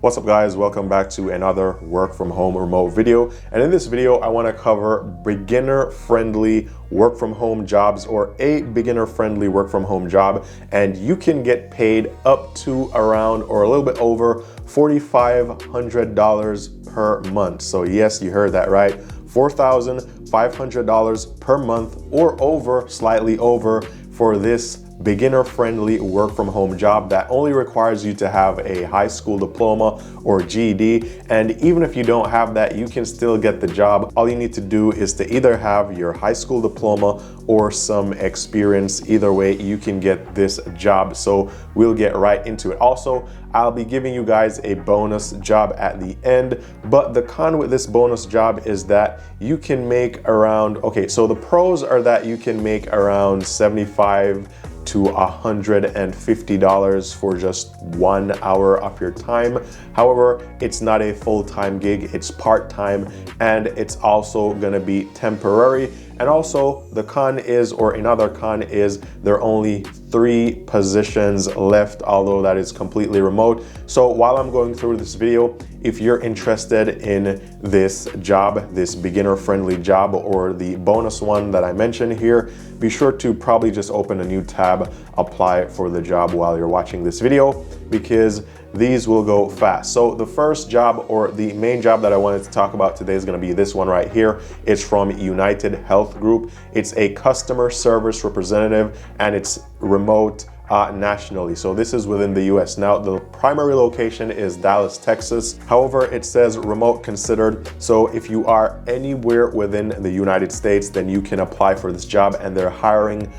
What's up guys, welcome back to another work from home remote video. And in this video, I want to cover beginner friendly work from home jobs, or a beginner friendly work from home job. And you can get paid up to around or a little bit over $4,500 per month. So yes, you heard that right. $4,500 per month or over, slightly over, for this beginner-friendly work-from-home job that only requires you to have a high school diploma or GED. And even if you don't have that, you can still get the job. All you need to do is to either have your high school diploma or some experience. Either way, you can get this job. So we'll get right into it. Also, I'll be giving you guys a bonus job at the end, but the con with this bonus job is that you can make around, okay, so the pros are that you can make around $75 to $150 for just 1 hour of your time. However, it's not a full-time gig, it's part-time, and it's also gonna be temporary. And also the con is, or another con is, there are only 3 positions left, although that is completely remote. So while I'm going through this video, if you're interested in this job, this beginner friendly job, or the bonus one that I mentioned here, be sure to probably just open a new tab, apply for the job while you're watching this video, because these will go fast. So the first job, or the main job that I wanted to talk about today, is going to be this one right here. It's from United Health Group. It's a customer service representative, and it's remote nationally. So this is within the US. Now, the primary location is Dallas, Texas. However, it says remote considered. So if you are anywhere within the United States, then you can apply for this job, and they're hiring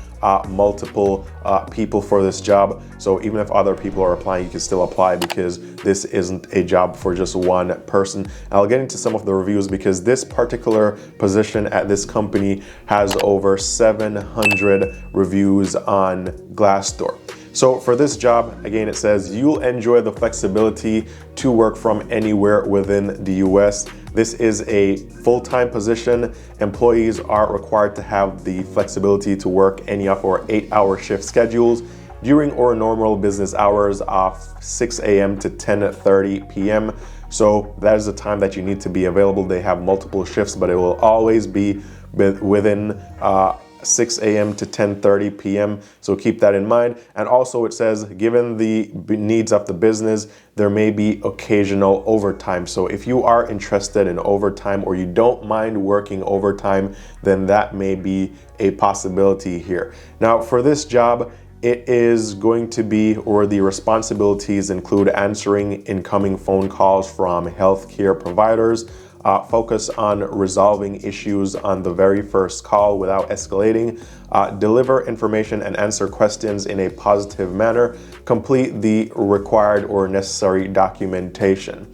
multiple people for this job. So even if other people are applying, you can still apply, because this isn't a job for just one person. I'll get into some of the reviews, because this particular position at this company has over 700 reviews on Glassdoor. So for this job, again, it says you'll enjoy the flexibility to work from anywhere within the US. This is a full-time position. Employees are required to have the flexibility to work any of our 8-hour shift schedules during our normal business hours of 6 a.m. to 10:30 p.m. So that is the time that you need to be available. They have multiple shifts, but it will always be within 6 a.m. to 10:30 p.m. So keep that in mind. And also it says, given the needs of the business, there may be occasional overtime. So if you are interested in overtime, or you don't mind working overtime, then that may be a possibility here. Now for this job, it is going to be, or the responsibilities include answering incoming phone calls from healthcare providers, focus on resolving issues on the very first call without escalating, deliver information and answer questions in a positive manner, complete the required or necessary documentation.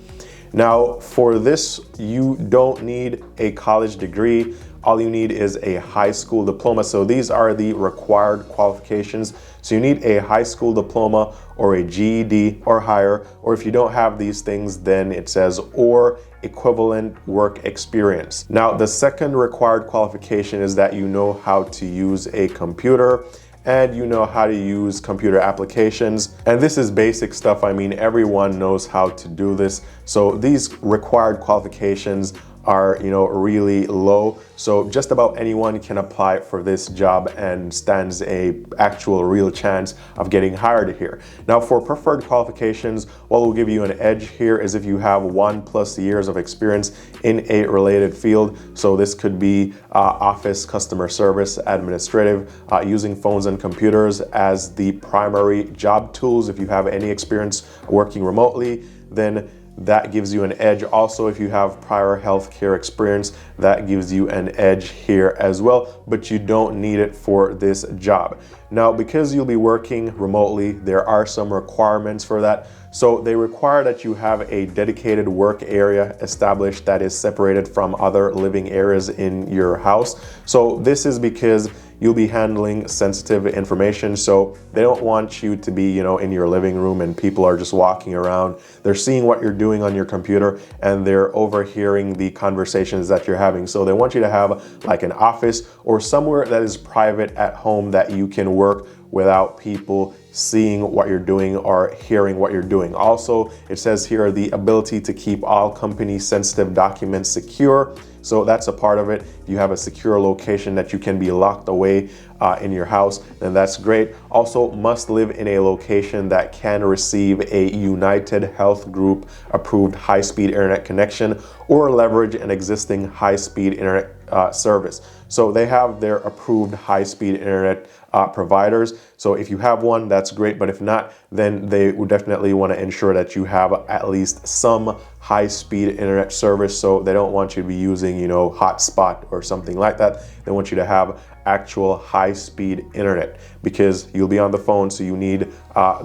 Now, for this, you don't need a college degree. All you need is a high school diploma. So these are the required qualifications. So you need a high school diploma or a GED or higher, or if you don't have these things, then it says or equivalent work experience. Now, the second required qualification is that you know how to use a computer, and you know how to use computer applications. And this is basic stuff. I mean, everyone knows how to do this. So these required qualifications are, really low. So just about anyone can apply for this job and stands a actual real chance of getting hired here. Now for preferred qualifications, what will give you an edge here is if you have 1+ years of experience in a related field. So this could be office, customer service, administrative, using phones and computers as the primary job tools. If you have any experience working remotely, then that gives you an edge. Also, if you have prior healthcare experience, that gives you an edge here as well, but you don't need it for this job. Now, because you'll be working remotely, there are some requirements for that. So they require that you have a dedicated work area established that is separated from other living areas in your house. So this is because you'll be handling sensitive information. So they don't want you to be, in your living room and people are just walking around. They're seeing what you're doing on your computer and they're overhearing the conversations that you're having. So they want you to have like an office or somewhere that is private at home that you can work without people seeing what you're doing or hearing what you're doing. Also, it says here the ability to keep all company sensitive documents secure. So that's a part of it. If you have a secure location that you can be locked away in your house, then that's great. Also, must live in a location that can receive a United Health Group approved high-speed internet connection or leverage an existing high-speed internet service. So they have their approved high-speed internet providers. So if you have one, that's great. But if not, then they would definitely want to ensure that you have at least some high-speed internet service. So they don't want you to be using, hotspot or something like that. They want you to have actual high-speed internet because you'll be on the phone, so you need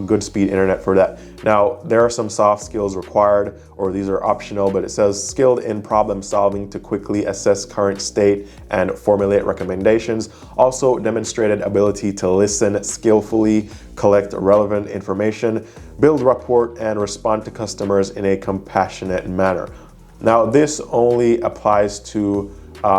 good speed internet for that. Now, there are some soft skills required, or these are optional, but it says skilled in problem solving to quickly assess current state and formulate recommendations. Also, demonstrated ability to listen skillfully, collect relevant information, build rapport, and respond to customers in a compassionate manner. Now, this only applies to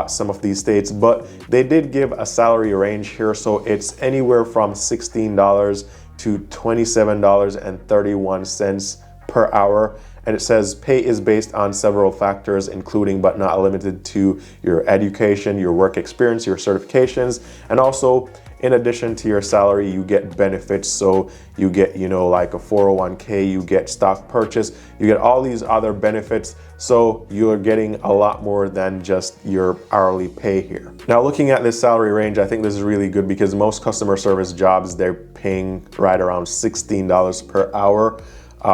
some of these states, but they did give a salary range here. So it's anywhere from $16 to $27.31 per hour. And it says pay is based on several factors, including but not limited to your education, your work experience, your certifications, and also in addition to your salary, you get benefits. So you get, like a 401k, you get stock purchase, you get all these other benefits. So you're getting a lot more than just your hourly pay here. Now, looking at this salary range, I think this is really good because most customer service jobs, they're paying right around $16 per hour.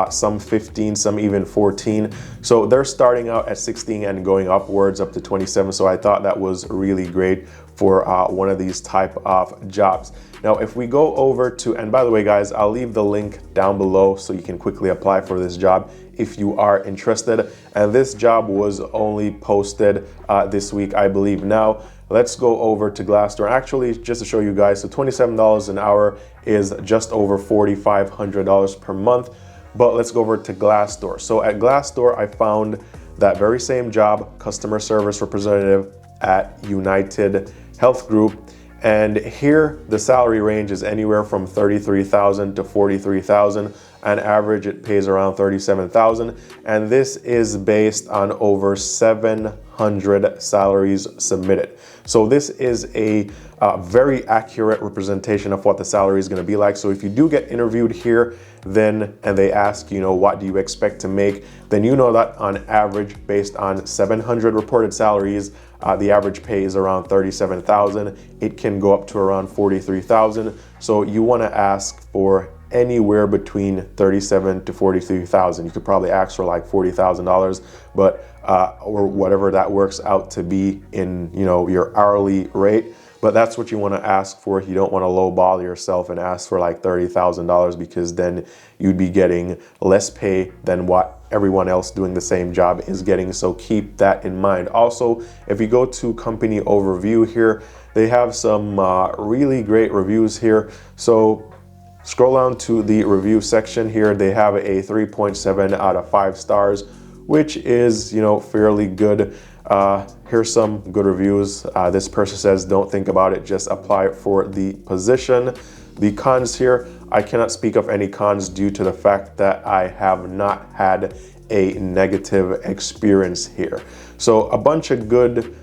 Some 15, some even 14. So they're starting out at 16 and going upwards up to 27. So I thought that was really great for one of these type of jobs. Now, if we go over to, and by the way, guys, I'll leave the link down below so you can quickly apply for this job if you are interested. And this job was only posted this week, I believe. Now, let's go over to Glassdoor. Actually, just to show you guys, so $27 an hour is just over $4,500 per month. But let's go over to Glassdoor. So at Glassdoor, I found that very same job, customer service representative at United Health Group. And here the salary range is anywhere from $33,000 to $43,000. On average, it pays around $37,000. And this is based on over 700 salaries submitted. So this is a very accurate representation of what the salary is going to be like. So if you do get interviewed here, and they ask, what do you expect to make? Then you know that on average, based on 700 reported salaries, the average pay is around $37,000. It can go up to around $43,000. So you want to ask for anywhere between $37,000 to $43,000. You could probably ask for like $40,000, but or whatever that works out to be in your hourly rate. But that's what you want to ask for. You don't want to lowball yourself and ask for like $30,000 because then you'd be getting less pay than what everyone else doing the same job is getting. So keep that in mind. Also, if you go to company overview here, they have some really great reviews here. So scroll down to the review section here. They have a 3.7 out of 5 stars, which is, fairly good. Here's some good reviews. This person says, don't think about it, just apply for the position. The cons here, I cannot speak of any cons due to the fact that I have not had a negative experience here. So a bunch of good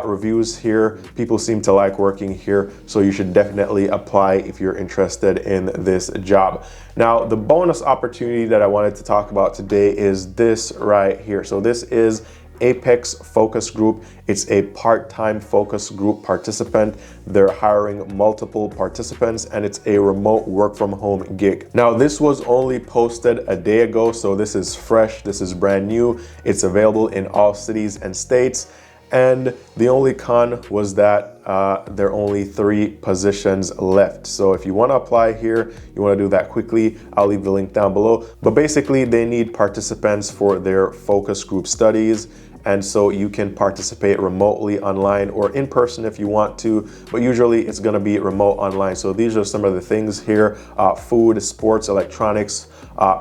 reviews here. People seem to like working here, so you should definitely apply if you're interested in this job. Now, the bonus opportunity that I wanted to talk about today is this right here. So this is Apex Focus Group. It's a part-time focus group participant. They're hiring multiple participants and it's a remote work from home gig. Now, this was only posted a day ago, so this is fresh, this is brand new. It's available in all cities and states. And the only con was that there are only 3 positions left. So if you want to apply here, you want to do that quickly, I'll leave the link down below. But basically, they need participants for their focus group studies. And so you can participate remotely online or in person if you want to, but usually it's going to be remote online. So these are some of the things here: food, sports, electronics,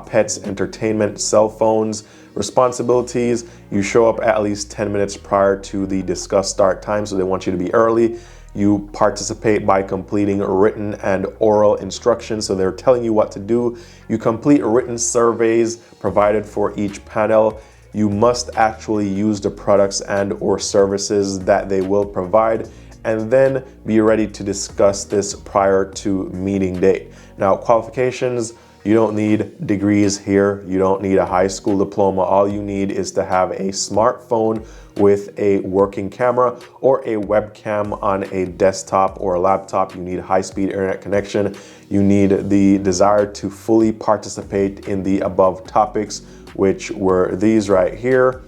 pets, entertainment, cell phones. Responsibilities: you show up at least 10 minutes prior to the discussed start time, so they want you to be early. You participate by completing written and oral instructions. So they're telling you what to do. You complete written surveys provided for each panel. You must actually use the products and or services that they will provide, and then be ready to discuss this prior to meeting date. Now, qualifications, you don't need degrees here. You don't need a high school diploma. All you need is to have a smartphone with a working camera or a webcam on a desktop or a laptop. You need high-speed internet connection. You need the desire to fully participate in the above topics, which were these right here.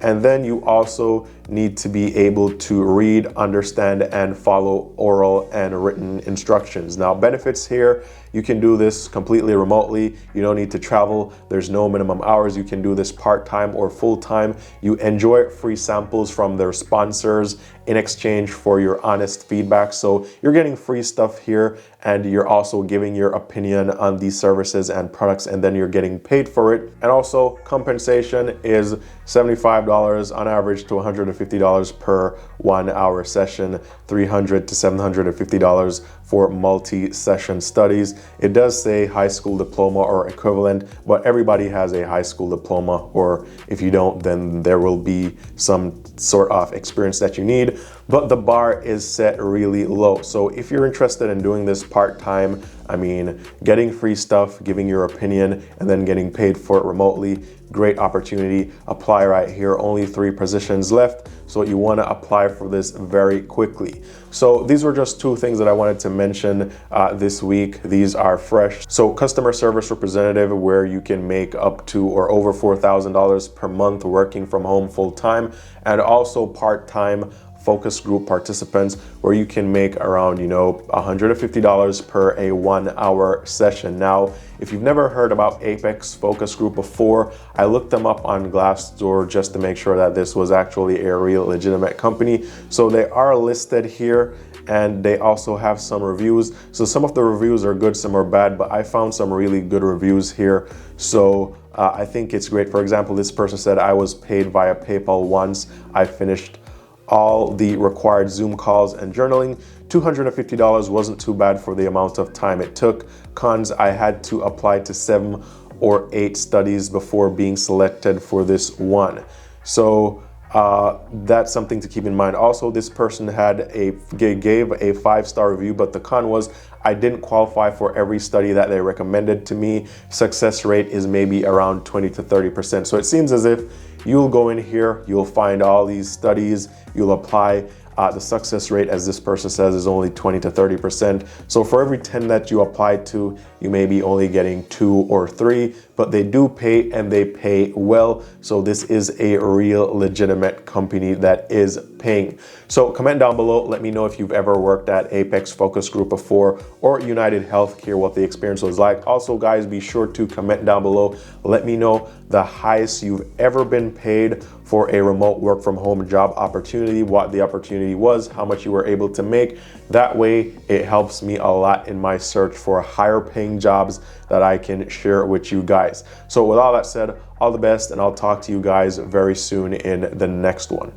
And then you also need to be able to read, understand, and follow oral and written instructions. Now, benefits here, you can do this completely remotely. You don't need to travel. There's no minimum hours. You can do this part-time or full-time. You enjoy free samples from their sponsors in exchange for your honest feedback. So you're getting free stuff here, and you're also giving your opinion on these services and products, and then you're getting paid for it. And also, compensation is $75 on average to $150 per 1 hour session, $300 to $750 for multi-session studies. It does say high school diploma or equivalent, but everybody has a high school diploma, or if you don't, then there will be some sort of experience that you need, but the bar is set really low. So if you're interested in doing this part-time, I mean, getting free stuff, giving your opinion, and then getting paid for it remotely, great opportunity. Apply right here. Only 3 positions left, so you want to apply for this very quickly. So these were just 2 things that I wanted to mention this week. These are fresh. So customer service representative, where you can make up to or over $4,000 per month working from home full time, and also part-time focus group participants, where you can make around, $150 per a 1 hour session. Now, if you've never heard about Apex Focus Group before, I looked them up on Glassdoor just to make sure that this was actually a real legitimate company. So they are listed here, and they also have some reviews. So some of the reviews are good, some are bad, but I found some really good reviews here. So I think it's great. For example, this person said, I was paid via PayPal once. I finished all the required Zoom calls and journaling. $250 wasn't too bad for the amount of time it took. Cons, I had to apply to 7 or 8 studies before being selected for this one. So that's something to keep in mind. Also, this person gave a 5-star review, but the con was I didn't qualify for every study that they recommended to me. Success rate is maybe around 20 to 30%. So it seems as if you'll go in here, you'll find all these studies, you'll apply. The success rate, as this person says, is only 20 to 30%. So for every 10 that you apply to, you may be only getting 2 or 3, but they do pay, and they pay well. So this is a real legitimate company that is paying. So comment down below, let me know if you've ever worked at Apex Focus Group before, or United Healthcare, what the experience was like. Also, guys, be sure to comment down below. Let me know the highest you've ever been paid for a remote work from home job opportunity, what the opportunity was, how much you were able to make. That way, it helps me a lot in my search for higher paying jobs that I can share with you guys. So with all that said, all the best, and I'll talk to you guys very soon in the next one.